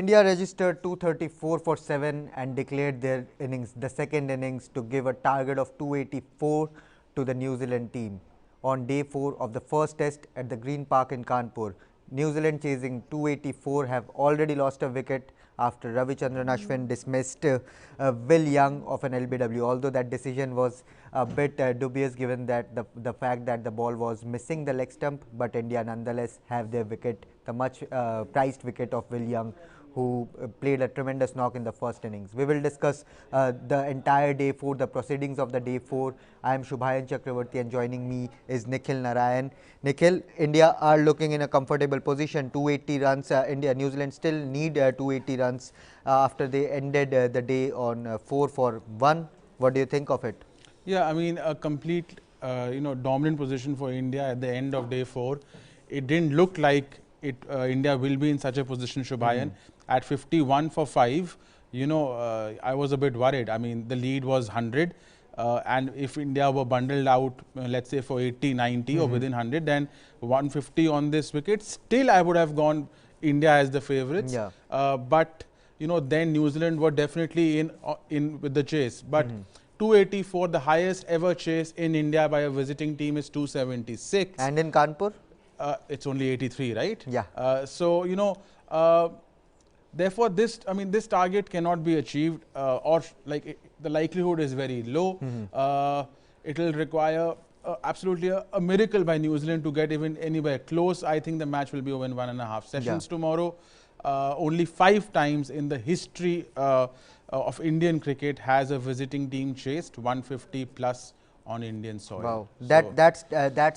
India registered 234 for 7 and declared their innings, the second innings, to give a target of 284 to the New Zealand team. On day 4 of the first test at the Green Park in Kanpur, New Zealand chasing 284 have already lost a wicket after Ravichandran Ashwin dismissed Will Young of an LBW, although that decision was a bit dubious given that the fact that the ball was missing the leg stump, but India nonetheless have their wicket, the much prized wicket of Will Young, who played a tremendous knock in the first innings. We will discuss the entire day 4, the proceedings of the day 4. I am Shubhayan Chakravarti and joining me is Nikhil Narayan. Nikhil, India are looking in a comfortable position, 280 runs. New Zealand still need 280 runs after they ended the day on 4 for 1. What do you think of it? Yeah, I mean a complete dominant position for India at the end of day 4. It didn't look like India will be in such a position, Shubhayan. At 51 for 5, I was a bit worried. I mean, the lead was 100. And if India were bundled out, let's say for 80, 90 or within 100, then 150 on this wicket, still I would have gone India as the favourites. Yeah. But, then New Zealand were definitely in with the chase. But 284, the highest ever chase in India by a visiting team is 276. And in Kanpur? It's only 83, right? Yeah. Therefore, this target cannot be achieved, the likelihood is very low. It will require absolutely a miracle by New Zealand to get even anywhere close. I think the match will be over in 1.5 sessions tomorrow. Only 5 times in the history of Indian cricket has a visiting team chased 150 plus on Indian soil. Wow, that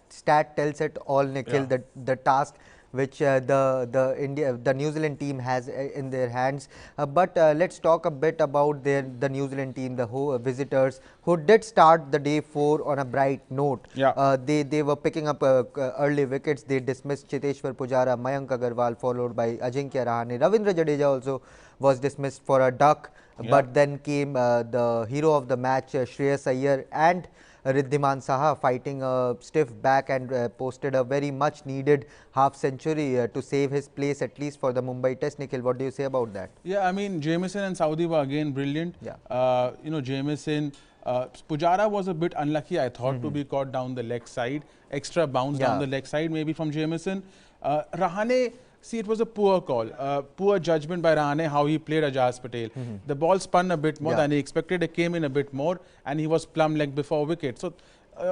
stat tells it all, Nikhil. Yeah. The task which the New Zealand team has in their hands. But let's talk a bit about the New Zealand team, the visitors, who did start the day 4 on a bright note. Yeah. They were picking up early wickets. They dismissed Cheteshwar Pujara, Mayank Agarwal, followed by Ajinkya Rahane. Ravindra Jadeja also was dismissed for a duck. Yeah. But then came the hero of the match, Shreyas Iyer, and Riddhiman Saha fighting a stiff back and posted a very much needed half century to save his place, at least for the Mumbai Test. Nikhil, what do you say about that? Yeah, I mean, Jamieson and Saudi were again brilliant. Yeah. Jamieson, Pujara was a bit unlucky, I thought, to be caught down the leg side. Extra bounce down the leg side, maybe from Jamieson. Rahane, see, it was a poor call, poor judgment by Rahane, how he played Ajaz Patel. The ball spun a bit more than he expected. It came in a bit more, and he was plumb leg before wicket. So,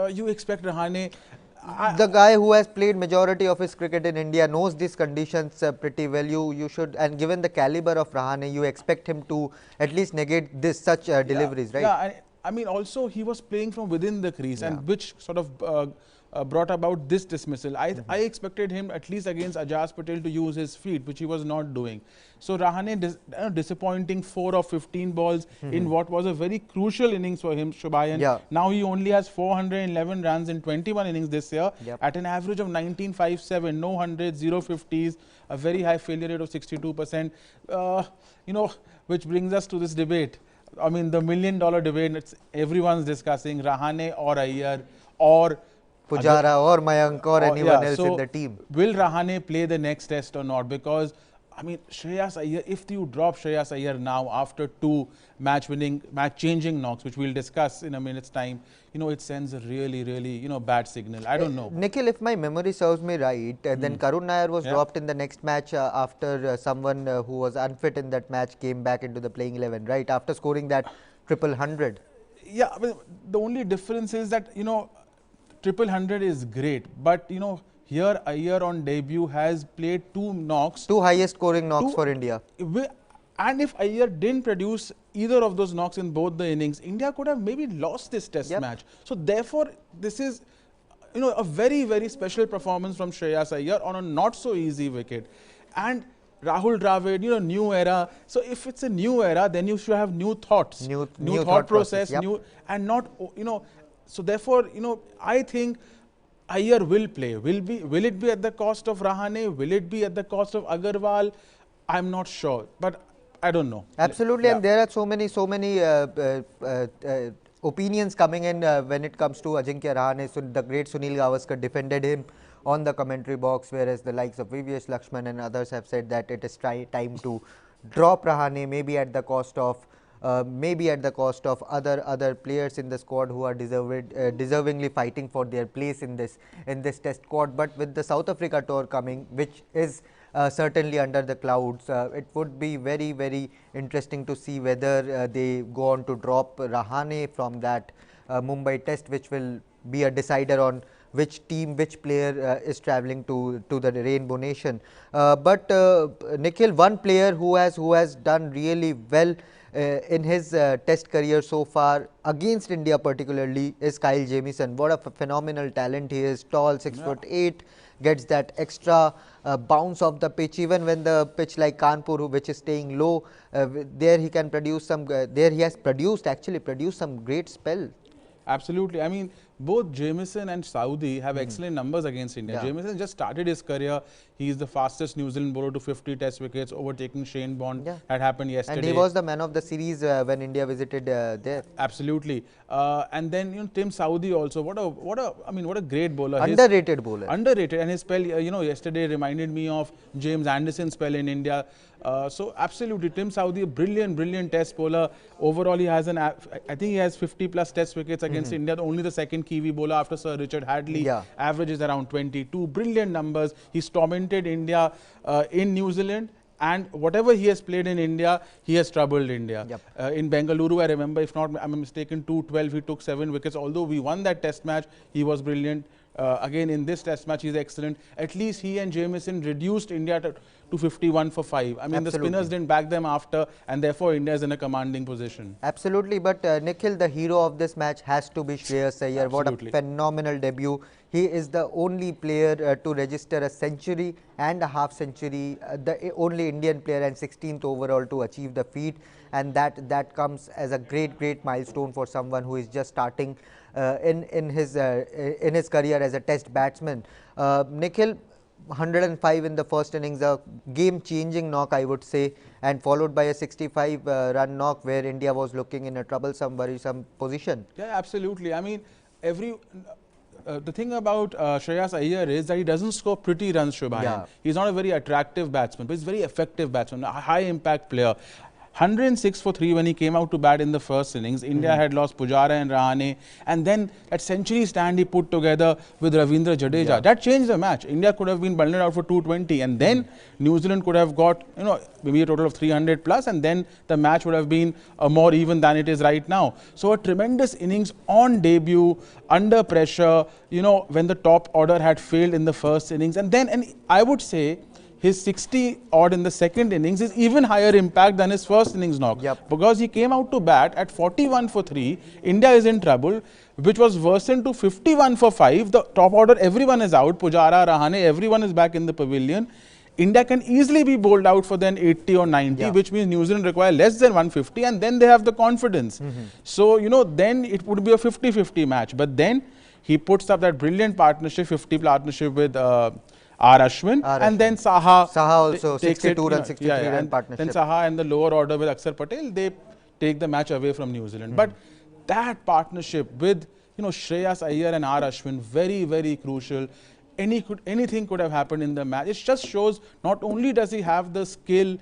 you expect Rahane. The guy who has played majority of his cricket in India knows these conditions pretty well. You should, and given the caliber of Rahane, you expect him to at least negate such deliveries, right? Yeah, I mean, also he was playing from within the crease, and which sort of brought about this dismissal. I expected him at least against Ajaz Patel to use his feet, which he was not doing. So Rahane disappointing 4 of 15 balls in what was a very crucial innings for him, Shubhayan. Yeah. Now he only has 411 runs in 21 innings this year at an average of 19.57, no hundreds, 0 50s, a very high failure rate of 62%. Which brings us to this debate. I mean, the $1 million debate. Everyone's discussing Rahane or Iyer or Pujara or Mayank or anyone else in the team. Will Rahane play the next test or not? Because, I mean, Shreyas Iyer, if you drop Shreyas Iyer now after 2 match-changing knocks, which we'll discuss in a minute's time, it sends a really, really, bad signal. I don't know. Nikhil, if my memory serves me right, then Karun Nair was dropped in the next match after someone who was unfit in that match came back into the playing 11, right? After scoring that triple 100. Yeah, I mean, the only difference is that, triple 100 is great, but here Iyer on debut has played 2 knocks. 2 highest scoring knocks for India. And if Iyer didn't produce either of those knocks in both the innings, India could have maybe lost this test match. So therefore, this is a very, very special performance from Shreyas Iyer on a not so easy wicket. And Rahul Dravid, new era. So if it's a new era, then you should have new thoughts, new thought process, and not, so therefore, I think Iyer will play. Will it be at the cost of Rahane? Will it be at the cost of Agarwal? I'm not sure, but I don't know. Absolutely, and there are so many opinions coming in when it comes to Ajinkya Rahane. So the great Sunil Gavaskar defended him on the commentary box, whereas the likes of VVS Lakshman and others have said that it is time to drop Rahane, maybe at the cost of other players in the squad who are deservingly fighting for their place in this test squad. But with the South Africa tour coming, which is certainly under the clouds, it would be very interesting to see whether they go on to drop Rahane from that Mumbai test, which will be a decider on which team, which player is travelling to the Rainbow Nation. But Nikhil, one player who has done really well in his test career so far against India particularly is Kyle Jamieson. What a phenomenal talent he is, tall, 6'8", gets that extra bounce off the pitch, even when the pitch like Kanpur, which is staying low, there he can produce some, there he has actually produced some great spell. Absolutely. I mean, both Jamieson and Saudi have excellent numbers against India. Yeah. Jamieson just started his career. He is the fastest New Zealand bowler to 50 test wickets, overtaking Shane Bond. Yeah. Had happened yesterday. And he was the man of the series when India visited there. Absolutely. And then, you know, Tim Saudi also. What a great bowler. Underrated bowler. Underrated. And his spell, you know, yesterday reminded me of James Anderson's spell in India. So absolutely, Tim Saudi, a brilliant test bowler. Overall, he has I think he has 50 plus test wickets against India. Only the second Kiwi bowler after Sir Richard Hadley. Yeah. Averages around 22. Brilliant numbers. He's tormented India in New Zealand. And whatever he has played in India, he has troubled India. Yep. In Bengaluru, I remember, if not I'm mistaken, 212, he took 7 wickets. Although we won that test match, he was brilliant. Again, in this test match, he's excellent. At least he and Jamieson reduced India to 51 for 5. I mean, Absolutely. The spinners didn't back them after, and therefore India is in a commanding position. Absolutely, but Nikhil, the hero of this match has to be Shreyas Iyer. What a phenomenal debut. He is the only player to register a century and a half century, the only Indian player and 16th overall to achieve the feat, and that comes as a great milestone for someone who is just starting in his career as a test batsman. Nikhil, 105 in the first innings, a game-changing knock, I would say, and followed by a 65-run knock where India was looking in a troublesome, worrisome position. Yeah, absolutely. I mean, the thing about Shreyas Iyer is that he doesn't score pretty runs, Shubhayan. Yeah. He's not a very attractive batsman, but he's a very effective batsman, a high-impact player. 106 for 3 when he came out to bat in the first innings. India had lost Pujara and Rahane, and then that century stand he put together with Ravindra Jadeja. Yeah. That changed the match. India could have been bundled out for 220, and then New Zealand could have got, you know, maybe a total of 300 plus, and then the match would have been more even than it is right now. So a tremendous innings on debut, under pressure, you know, when the top order had failed in the first innings, and I would say his 60 odd in the second innings is even higher impact than his first innings knock. Yep. Because he came out to bat at 41 for 3, India is in trouble, which was worsened to 51 for 5. The top order, everyone is out, Pujara, Rahane, everyone is back in the pavilion. India can easily be bowled out for then 80 or 90, which means New Zealand require less than 150, and then they have the confidence. So, you know, then it would be a 50-50 match. But then he puts up that brilliant partnership, 50 partnership with R. Ashwin, and then Saha. Saha also 62 run, 63 run partnership. Then Saha and the lower order with Akshar Patel, they take the match away from New Zealand. But that partnership with, you know, Shreyas Iyer and R. Ashwin, very crucial. Anything could have happened in the match. It just shows not only does he have the skill,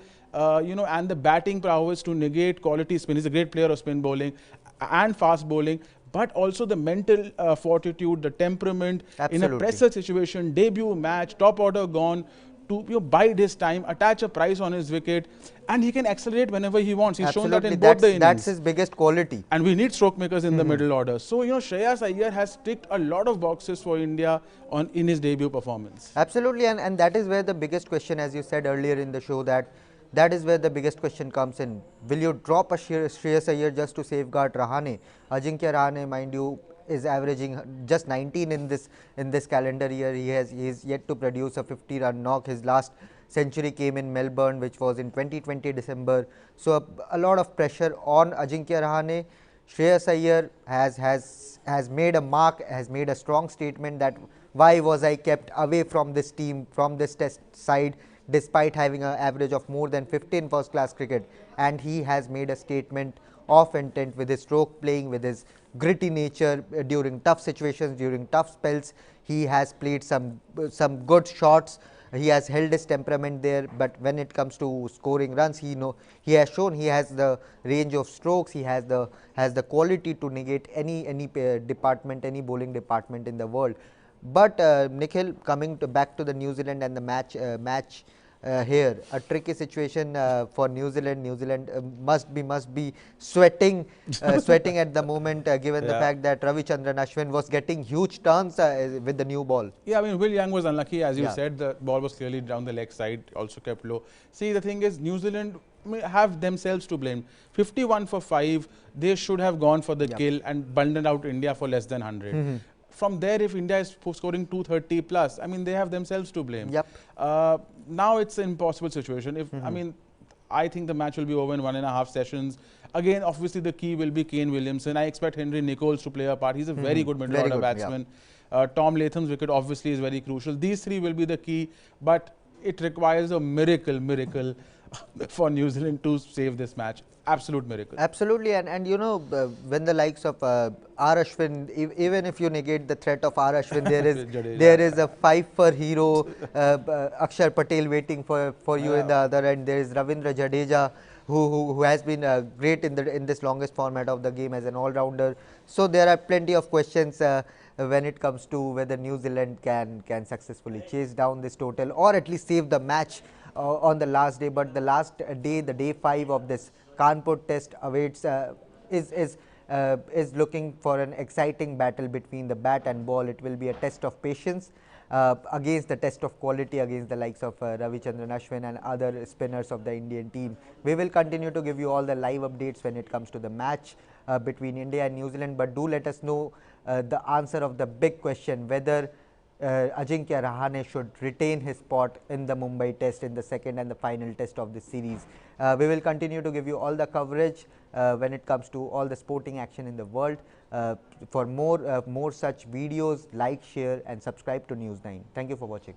you know, and the batting prowess to negate quality spin. He's a great player of spin bowling and fast bowling, but also the mental fortitude, the temperament. Absolutely. In a pressure situation, debut match, top order gone, to, you know, bide his time, attach a price on his wicket, and he can accelerate whenever he wants. He's shown that in both the innings. That's his biggest quality. And we need stroke makers in the middle order. So, you know, Shreyas Iyer has ticked a lot of boxes for India in his debut performance. Absolutely, and that is where the biggest question, as you said earlier in the show, that is where the biggest question comes in. Will you drop a Shreyas Iyer just to safeguard Rahane? Ajinkya Rahane, mind you, is averaging just 19 in this calendar year. He is yet to produce a 50-run knock. His last century came in Melbourne, which was in 2020 December. So a lot of pressure on Ajinkya Rahane. Shreyas Iyer has made a mark, has made a strong statement that why was I kept away from this team, from this test side, despite having an average of more than 15 first-class cricket, and he has made a statement off intent, with his stroke playing, with his gritty nature during tough situations, during tough spells. He has played some good shots. He has held his temperament there, but when it comes to scoring runs, he has shown he has the range of strokes. He has the quality to negate any department, any bowling department in the world. But Nikhil, coming back to the New Zealand and the match here, a tricky situation for New Zealand. New Zealand must be sweating sweating at the moment, given the fact that Ravichandran Ashwin was getting huge turns with the new ball. Yeah, I mean, Will Young was unlucky, as you said. The ball was clearly down the leg side, also kept low. See, the thing is, New Zealand have themselves to blame. 51 for 5, they should have gone for the kill and bundled out India for less than 100. From there, if India is scoring 230 plus, I mean, they have themselves to blame. Now it's an impossible situation. If I mean, I think the match will be over in 1.5 sessions. Again, obviously, the key will be Kane Williamson. I expect Henry Nichols to play a part. He's a very good middle order batsman. Tom Latham's wicket obviously is very crucial. These three will be the key, but it requires a miracle for New Zealand to save this match. Absolute miracle. Absolutely, and you know, when the likes of R. Ashwin, even if you negate the threat of R. Ashwin, there is a 5 for hero Akshar Patel waiting for you in the other end. There is Ravindra Jadeja, who has been great in this longest format of the game as an all-rounder. So there are plenty of questions when it comes to whether New Zealand can successfully chase down this total or at least save the match on the last day. But the last day, the day 5 of this Kanpur test awaits, is looking for an exciting battle between the bat and ball. It will be a test of patience against the test of quality against the likes of Ravichandran Ashwin and other spinners of the Indian team. We will continue to give you all the live updates when it comes to the match between India and New Zealand, but do let us know the answer of the big question, whether Ajinkya Rahane should retain his spot in the Mumbai test in the second and the final test of this series. We will continue to give you all the coverage when it comes to all the sporting action in the world. For more such videos, like, share and subscribe to News9. Thank you for watching.